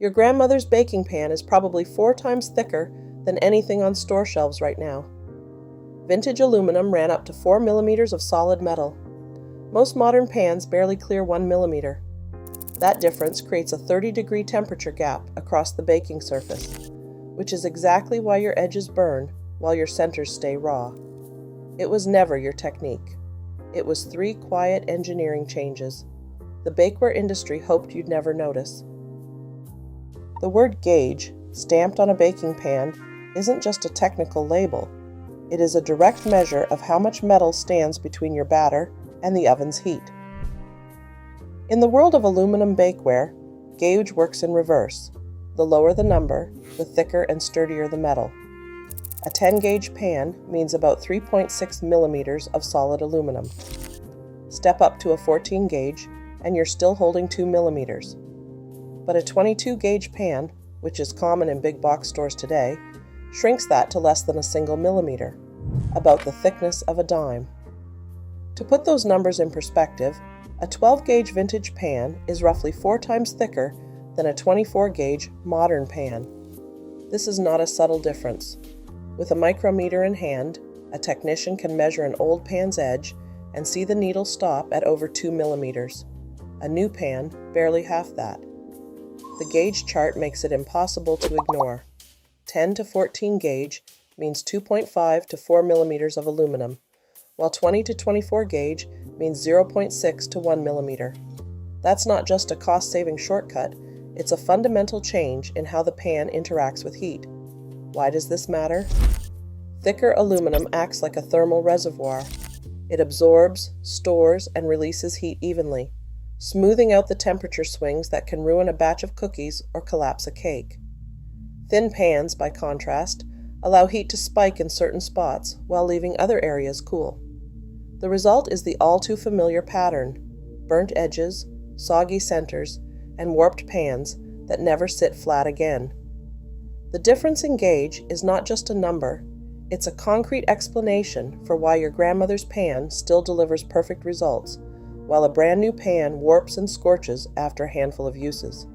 Your grandmother's baking pan is probably 4 times thicker than anything on store shelves right now. Vintage aluminum ran up to 4 millimeters of solid metal. Most modern pans barely clear 1 millimeter. That difference creates a 30-degree temperature gap across the baking surface, which is exactly why your edges burn while your centers stay raw. It was never your technique. It was 3 quiet engineering changes. The bakeware industry hoped you'd never notice. The word gauge, stamped on a baking pan, isn't just a technical label. It is a direct measure of how much metal stands between your batter and the oven's heat. In the world of aluminum bakeware, gauge works in reverse. The lower the number, the thicker and sturdier the metal. A 10-gauge pan means about 3.6 millimeters of solid aluminum. Step up to a 14-gauge, and you're still holding 2 millimeters. But a 22-gauge pan, which is common in big box stores today, shrinks that to less than a single millimeter, about the thickness of a dime. To put those numbers in perspective, a 12-gauge vintage pan is roughly 4 times thicker than a 24-gauge modern pan. This is not a subtle difference. With a micrometer in hand, a technician can measure an old pan's edge and see the needle stop at over 2 millimeters. A new pan, barely half that. The gauge chart makes it impossible to ignore. 10 to 14 gauge means 2.5 to 4 millimeters of aluminum, while 20 to 24 gauge means 0.6 to 1 millimeter. That's not just a cost-saving shortcut, it's a fundamental change in how the pan interacts with heat. Why does this matter? Thicker aluminum acts like a thermal reservoir. It absorbs, stores, and releases heat evenly, smoothing out the temperature swings that can ruin a batch of cookies or collapse a cake. Thin pans, by contrast, allow heat to spike in certain spots while leaving other areas cool. The result is the all-too-familiar pattern: burnt edges, soggy centers, and warped pans that never sit flat again. The difference in gauge is not just a number, it's a concrete explanation for why your grandmother's pan still delivers perfect results, while a brand new pan warps and scorches after a handful of uses.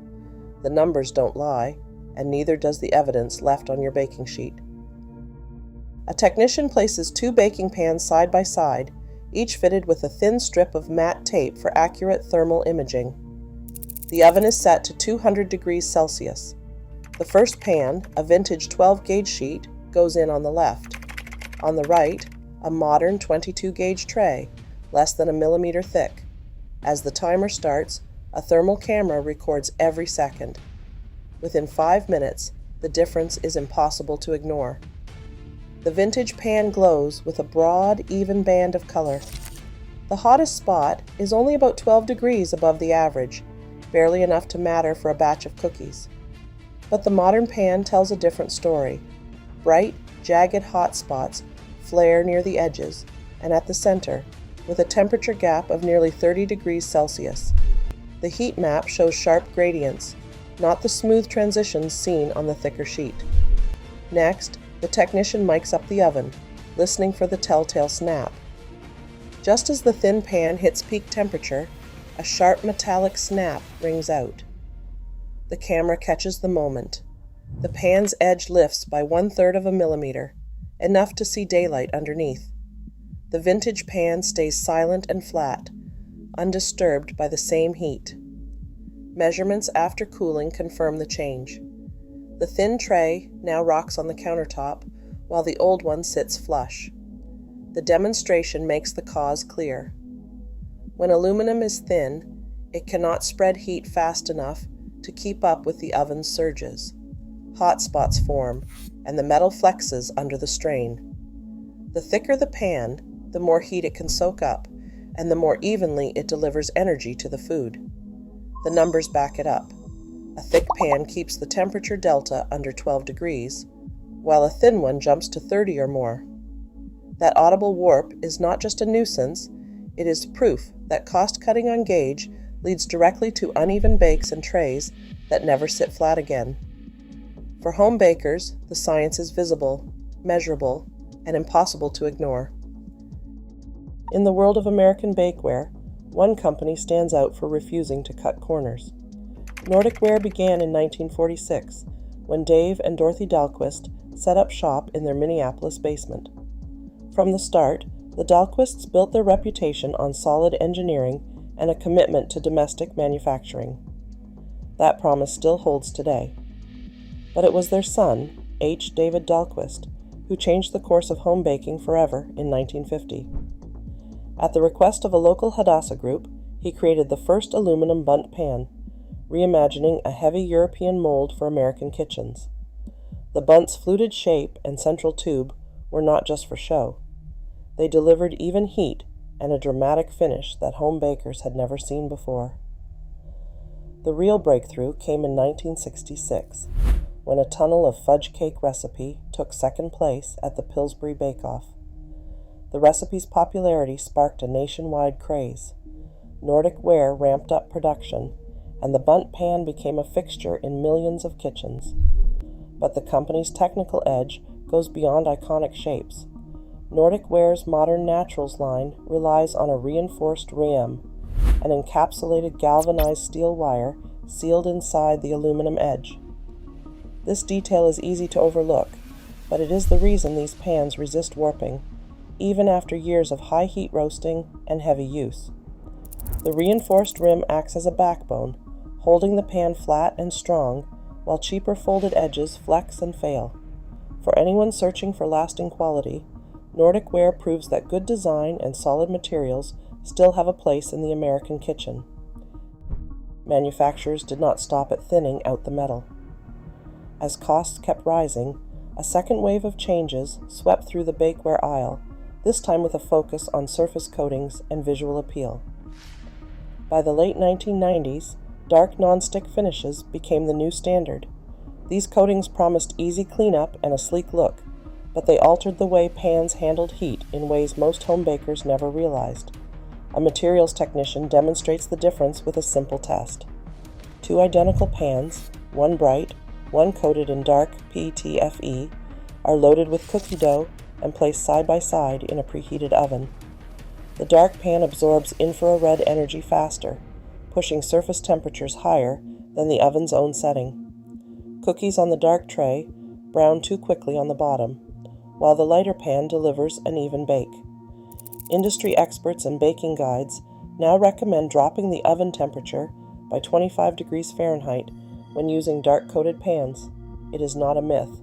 The numbers don't lie, and neither does the evidence left on your baking sheet. A technician places 2 baking pans side by side, each fitted with a thin strip of matte tape for accurate thermal imaging. The oven is set to 200 degrees Celsius. The first pan, a vintage 12-gauge sheet, goes in on the left. On the right, a modern 22-gauge tray, less than a millimeter thick. As the timer starts, a thermal camera records every second. Within 5 minutes, the difference is impossible to ignore. The vintage pan glows with a broad, even band of color. The hottest spot is only about 12 degrees above the average, barely enough to matter for a batch of cookies. But the modern pan tells a different story. Bright, jagged hot spots flare near the edges and at the center, with a temperature gap of nearly 30 degrees Celsius. The heat map shows sharp gradients, not the smooth transitions seen on the thicker sheet. Next, the technician mics up the oven, listening for the telltale snap. Just as the thin pan hits peak temperature, a sharp metallic snap rings out. The camera catches the moment. The pan's edge lifts by 1/3 of a millimeter, enough to see daylight underneath. The vintage pan stays silent and flat, undisturbed by the same heat. Measurements after cooling confirm the change. The thin tray now rocks on the countertop, while the old one sits flush. The demonstration makes the cause clear. When aluminum is thin, it cannot spread heat fast enough to keep up with the oven's surges. Hot spots form, and the metal flexes under the strain. The thicker the pan, the more heat it can soak up, and the more evenly it delivers energy to the food. The numbers back it up. A thick pan keeps the temperature delta under 12 degrees, while a thin one jumps to 30 or more. That audible warp is not just a nuisance, it is proof that cost-cutting on gauge leads directly to uneven bakes and trays that never sit flat again. For home bakers, the science is visible, measurable, and impossible to ignore. In the world of American bakeware, one company stands out for refusing to cut corners. Nordic Ware began in 1946, when Dave and Dorothy Dahlquist set up shop in their Minneapolis basement. From the start, the Dahlquists built their reputation on solid engineering and a commitment to domestic manufacturing. That promise still holds today. But it was their son, H. David Dahlquist, who changed the course of home baking forever in 1950. At the request of a local Hadassah group, he created the first aluminum Bundt pan, reimagining a heavy European mold for American kitchens. The Bundt's fluted shape and central tube were not just for show. They delivered even heat and a dramatic finish that home bakers had never seen before. The real breakthrough came in 1966, when a tunnel of fudge cake recipe took second place at the Pillsbury Bake Off. The recipe's popularity sparked a nationwide craze. Nordic Ware ramped up production, and the Bundt pan became a fixture in millions of kitchens. But the company's technical edge goes beyond iconic shapes. Nordic Ware's Modern Naturals line relies on a reinforced rim, an encapsulated galvanized steel wire sealed inside the aluminum edge. This detail is easy to overlook, but it is the reason these pans resist warping, even after years of high heat roasting and heavy use. The reinforced rim acts as a backbone, holding the pan flat and strong, while cheaper folded edges flex and fail. For anyone searching for lasting quality, Nordic Ware proves that good design and solid materials still have a place in the American kitchen. Manufacturers did not stop at thinning out the metal. As costs kept rising, a second wave of changes swept through the bakeware aisle, this time with a focus on surface coatings and visual appeal. By the late 1990s, dark nonstick finishes became the new standard. These coatings promised easy cleanup and a sleek look, but they altered the way pans handled heat in ways most home bakers never realized. A materials technician demonstrates the difference with a simple test. Two identical pans, one bright, one coated in dark PTFE, are loaded with cookie dough and placed side by side in a preheated oven. The dark pan absorbs infrared energy faster, pushing surface temperatures higher than the oven's own setting. Cookies on the dark tray brown too quickly on the bottom, while the lighter pan delivers an even bake. Industry experts and baking guides now recommend dropping the oven temperature by 25 degrees Fahrenheit when using dark-coated pans. It is not a myth.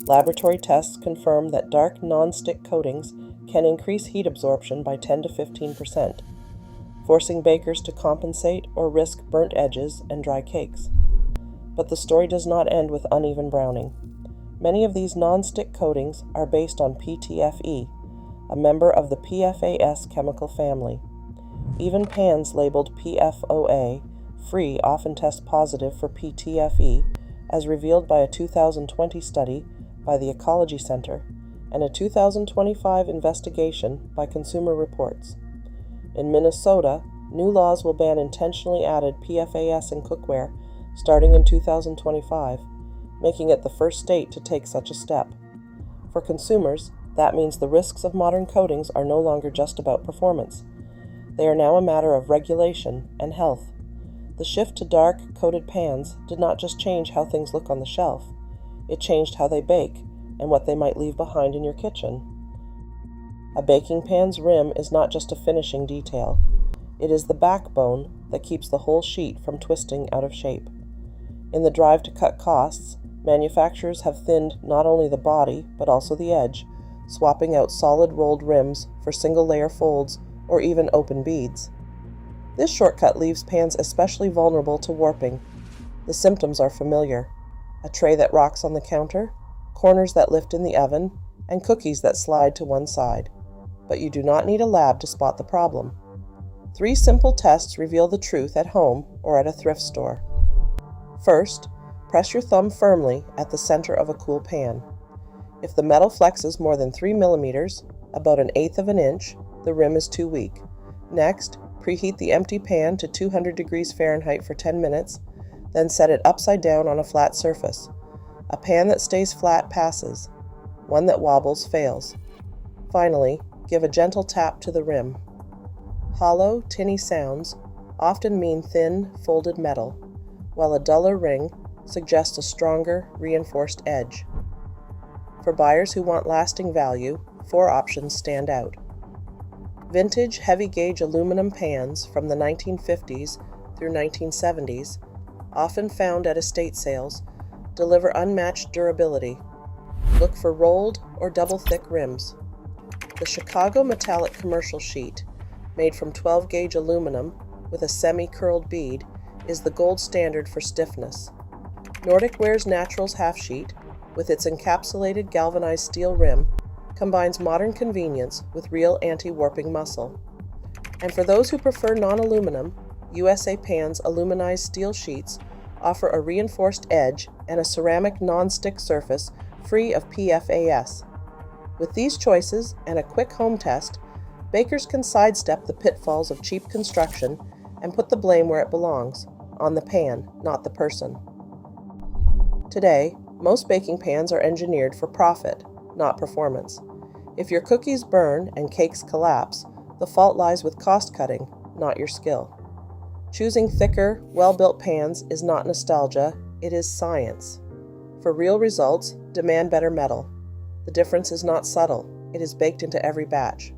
Laboratory tests confirm that dark non-stick coatings can increase heat absorption by 10 to 15%, forcing bakers to compensate or risk burnt edges and dry cakes. But the story does not end with uneven browning. Many of these non-stick coatings are based on PTFE, a member of the PFAS chemical family. Even pans labeled PFOA free often test positive for PTFE, as revealed by a 2020 study by the Ecology Center and a 2025 investigation by Consumer Reports. In Minnesota, new laws will ban intentionally added PFAS in cookware starting in 2025, making it the first state to take such a step. For consumers, that means the risks of modern coatings are no longer just about performance. They are now a matter of regulation and health. The shift to dark, coated pans did not just change how things look on the shelf. It changed how they bake and what they might leave behind in your kitchen. A baking pan's rim is not just a finishing detail. It is the backbone that keeps the whole sheet from twisting out of shape. In the drive to cut costs, manufacturers have thinned not only the body but also the edge, swapping out solid rolled rims for single-layer folds or even open beads. This shortcut leaves pans especially vulnerable to warping. The symptoms are familiar: a tray that rocks on the counter, corners that lift in the oven, and cookies that slide to one side. But you do not need a lab to spot the problem. 3 simple tests reveal the truth at home or at a thrift store. First, press your thumb firmly at the center of a cool pan. If the metal flexes more than 3 millimeters, about 1/8 of an inch, the rim is too weak. Next, preheat the empty pan to 200 degrees Fahrenheit for 10 minutes, then set it upside down on a flat surface. A pan that stays flat passes. One that wobbles fails. Finally, give a gentle tap to the rim. Hollow, tinny sounds often mean thin, folded metal. while a duller ring suggests a stronger, reinforced edge. For buyers who want lasting value, 4 options stand out. Vintage heavy-gauge aluminum pans from the 1950s through 1970s, often found at estate sales, deliver unmatched durability. Look for rolled or double-thick rims. The Chicago metallic commercial sheet, made from 12-gauge aluminum with a semi-curled bead, is the gold standard for stiffness. Nordic Ware's Naturals half sheet, with its encapsulated galvanized steel rim, combines modern convenience with real anti-warping muscle. And for those who prefer non-aluminum, USA Pan's aluminized steel sheets offer a reinforced edge and a ceramic non-stick surface free of PFAS. With these choices and a quick home test, bakers can sidestep the pitfalls of cheap construction and put the blame where it belongs, on the pan, not the person. Today, most baking pans are engineered for profit, not performance. If your cookies burn and cakes collapse, the fault lies with cost cutting, not your skill. Choosing thicker, well-built pans is not nostalgia, it is science. For real results, demand better metal. The difference is not subtle, it is baked into every batch.